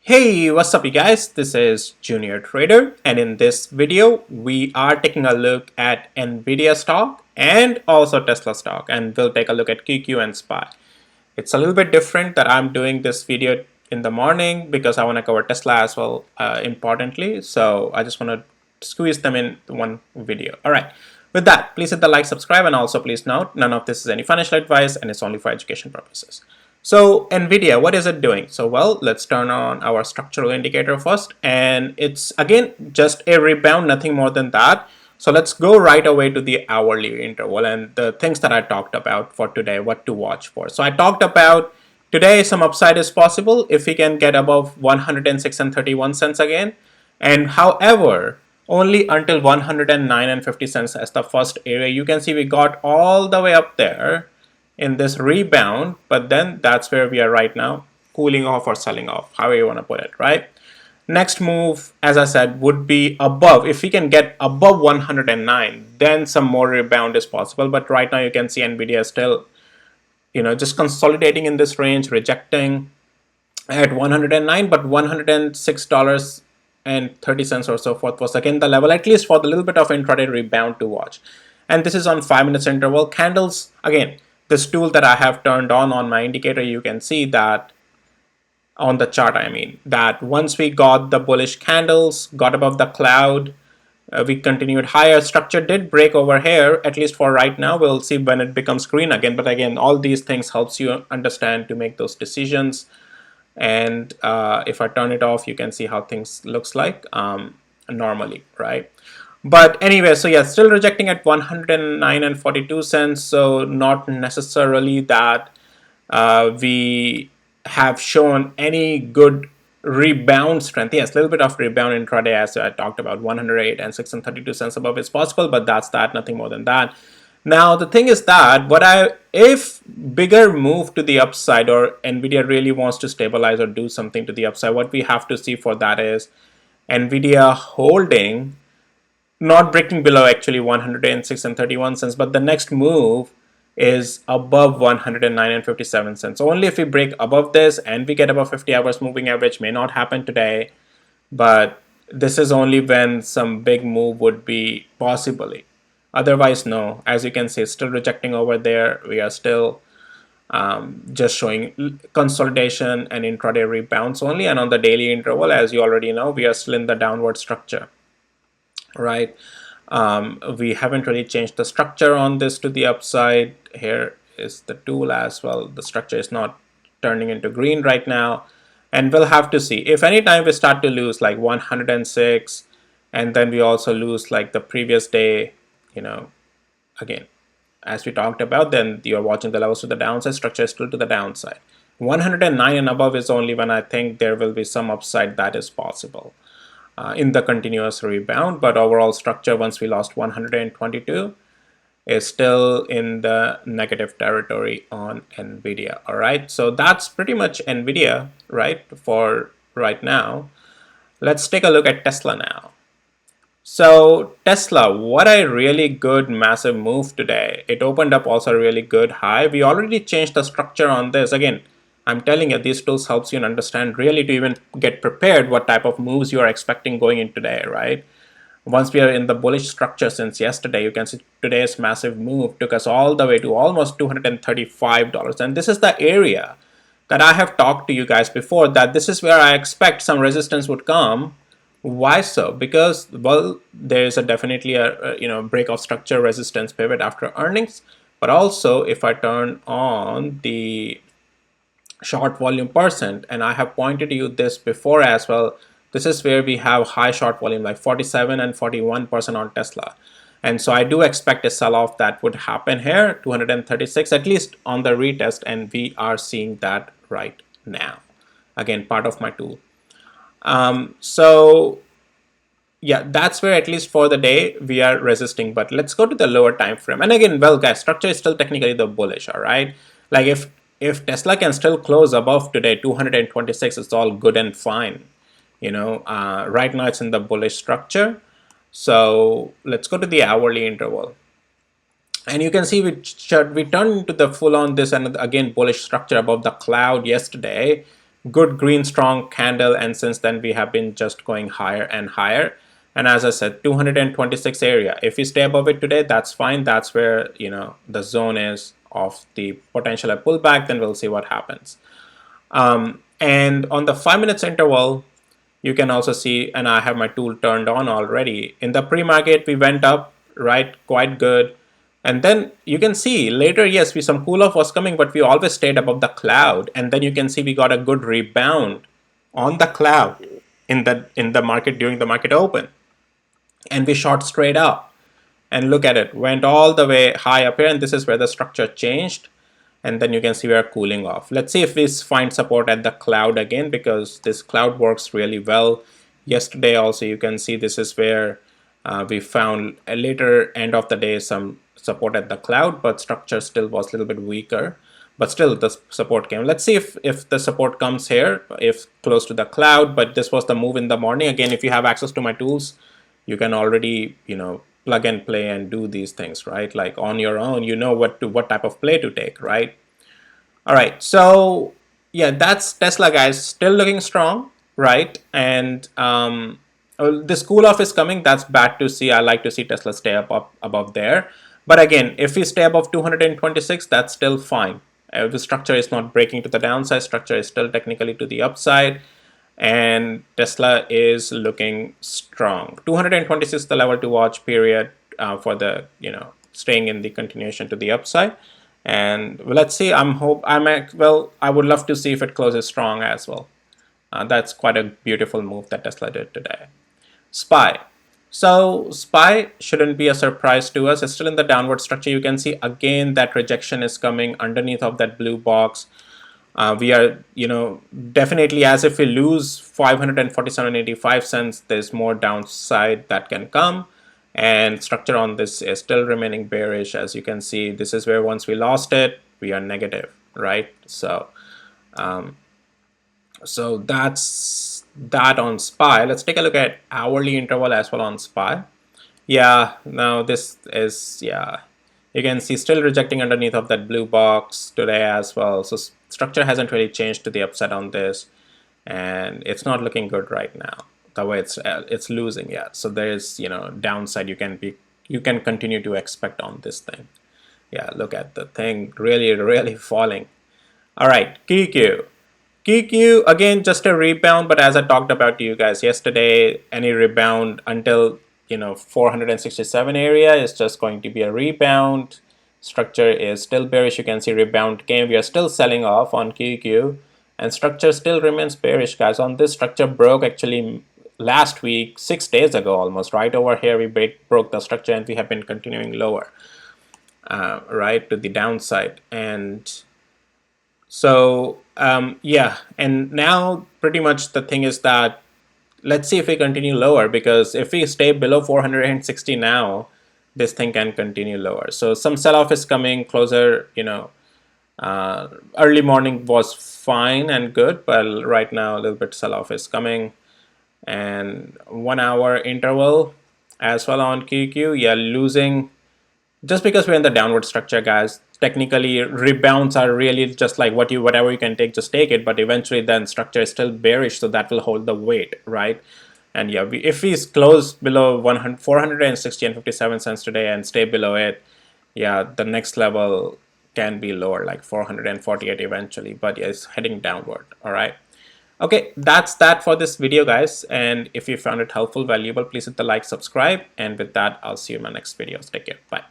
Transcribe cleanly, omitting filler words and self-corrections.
Hey, what's up you guys? This is Junior Trader, and in this video we are taking a look at Nvidia stock and also Tesla stock, and we'll take a look at QQ and SPY. It's a little bit different that I'm doing this video in the morning because I want to cover Tesla as well, importantly, so I just want to squeeze them in one video. Alright, with that, please hit the like, subscribe, and also please note none of this is any financial advice and it's only for education purposes. So Nvidia, what is it doing? So well, let's turn on our structural indicator first, and it's again just a rebound, nothing more than that. So let's go right away to the hourly interval and the things that I talked about for today, what to watch for. So I talked about today some upside is possible if we can get above 106 and 31 cents again, and however only until 109 and 50 cents as the first area. You can see we got all the way up there in this rebound, but then that's where we are right now, cooling off or selling off, however you want to put it, right? Next move, as I said, would be above. If we can get above 109, then some more rebound is possible. But right now you can see Nvidia still, just consolidating in this range, rejecting at 109, but $106.30 or so forth was again the level, at least for the little bit of intraday rebound to watch. And this is on 5 minutes interval. Candles, again, this tool that I have turned on my indicator, you can see that on the chart, I mean, that once we got the bullish candles, got above the cloud, we continued higher. Structure did break over here, at least for right now. We'll see when it becomes green again. But again, all these things helps you understand to make those decisions. And if I turn it off, you can see how things looks like normally, right? But anyway, so yeah, still rejecting at 109 and 42 cents. So not necessarily that we have shown any good rebound strength. Yes, a little bit of rebound intraday, as I talked about, 108 and 6 and 32 cents above is possible, but that's that, nothing more than that. Now the thing is that if bigger move to the upside, or Nvidia really wants to stabilize or do something to the upside, what we have to see for that is Nvidia holding, not breaking below actually 106 and 31 cents, but the next move is above 109 and 57 cents. Only if we break above this and we get above 50 hours moving average, may not happen today, but this is only when some big move would be possibly. Otherwise, no. As you can see, still rejecting over there. We are still just showing consolidation and intraday rebounds only. And on the daily interval, as you already know, we are still in the downward structure, right? We haven't really changed the structure on this to the upside. Here is the tool as well. The structure is not turning into green right now. And we'll have to see. If anytime we start to lose like 106, and then we also lose like the previous day, again, as we talked about, then you're watching the levels to the downside, structure is still to the downside. 109 and above is only when I think there will be some upside that is possible in the continuous rebound. But overall structure, once we lost 122, is still in the negative territory on Nvidia. All right, so that's pretty much Nvidia, right, for right now. Let's take a look at Tesla now. So Tesla, what a really good massive move today. It opened up also a really good high. We already changed the structure on this. Again, I'm telling you, these tools helps you understand really to even get prepared what type of moves you are expecting going in today, right? Once we are in the bullish structure since yesterday, you can see today's massive move took us all the way to almost $235. And this is the area that I have talked to you guys before, that this is where I expect some resistance would come. Why so? Because, well, there is definitely a break of structure, resistance pivot after earnings. But also, if I turn on the short volume percent, and I have pointed to you this before as well, this is where we have high short volume, like 47 and 41% on Tesla. And so I do expect a sell-off that would happen here, 236 at least on the retest, and we are seeing that right now. Again, part of my tool. So yeah, that's where at least for the day we are resisting. But let's go to the lower time frame. And again, well guys, structure is still technically the bullish, all right? Like if Tesla can still close above today 226, it's all good and fine. Right now it's in the bullish structure. So let's go to the hourly interval. And you can see we turned into the full on this and again bullish structure above the cloud yesterday. good green strong candle, and since then we have been just going higher and higher. And as I said, 226 area, if we stay above it today, that's fine. That's where, you know, the zone is of the potential pullback. Then we'll see what happens. And on the 5 minutes interval, you can also see, and I have my tool turned on already. In the pre-market, we went up, right, quite good. And then you can see later, yes, we some cool off was coming, but we always stayed above the cloud. And then you can see we got a good rebound on the cloud in the market during the market open. And we shot straight up. And look at it, went all the way high up here, and this is where the structure changed. And then you can see we are cooling off. Let's see if we find support at the cloud again, because this cloud works really well. Yesterday also you can see this is where we found a later end of the day some support at the cloud, but structure still was a little bit weaker. But still the support came. Let's see if the support comes here, if close to the cloud. But this was the move in the morning. Again, if you have access to my tools, you can already, you know, plug and play and do these things, right? Like on your own, you know what type of play to take, right? All right, so yeah, that's Tesla, guys. Still looking strong, right? And this cool off is coming. That's bad to see. I like to see Tesla stay up above there. But again, if we stay above 226, that's still fine. The structure is not breaking to the downside. Structure is still technically to the upside, and Tesla is looking strong. 226 is the level to watch period for the, you know, staying in the continuation to the upside. And let's see. Well, I would love to see if it closes strong as well. That's quite a beautiful move that Tesla did today. SPY. So SPY shouldn't be a surprise to us. It's still in the downward structure. You can see again that rejection is coming underneath of that blue box. We are, you know, definitely, as if we lose 547.85 cents, there's more downside that can come. And structure on this is still remaining bearish. As you can see, this is where once we lost it, we are negative, right? So so that's that on SPY. Let's take a look at hourly interval as well on SPY. Yeah, now this is, yeah, you can see still rejecting underneath of that blue box today as well. So structure hasn't really changed to the upside on this, and it's not looking good right now. The way it's losing, yeah. So there's, you know, downside you can continue to expect on this thing. Yeah, look at the thing really falling. All right, QQ. QQ, again, just a rebound, but as I talked about to you guys yesterday, any rebound until, you know, 467 area is just going to be a rebound. Structure is still bearish. You can see rebound came. We are still selling off on QQ, and structure still remains bearish, guys. On this, structure broke actually last week, 6 days ago almost, right over here. We broke the structure, and we have been continuing lower, right, to the downside. And so yeah, and now pretty much the thing is that let's see if we continue lower, because if we stay below 460 now, this thing can continue lower. So some sell-off is coming closer, you know. Early morning was fine and good, but right now a little bit sell-off is coming. And 1 hour interval as well on QQ, yeah, losing. Just because we're in the downward structure, guys, technically rebounds are really just like whatever you can take, just take it. But eventually then structure is still bearish, so that will hold the weight, right? And yeah, if we close below 460 and 57 cents today and stay below it, yeah, the next level can be lower, like 448 eventually. But yeah, it's heading downward. All right. Okay, that's that for this video, guys. And if you found it helpful, valuable, please hit the like, subscribe. And with that, I'll see you in my next videos. Take care. Bye.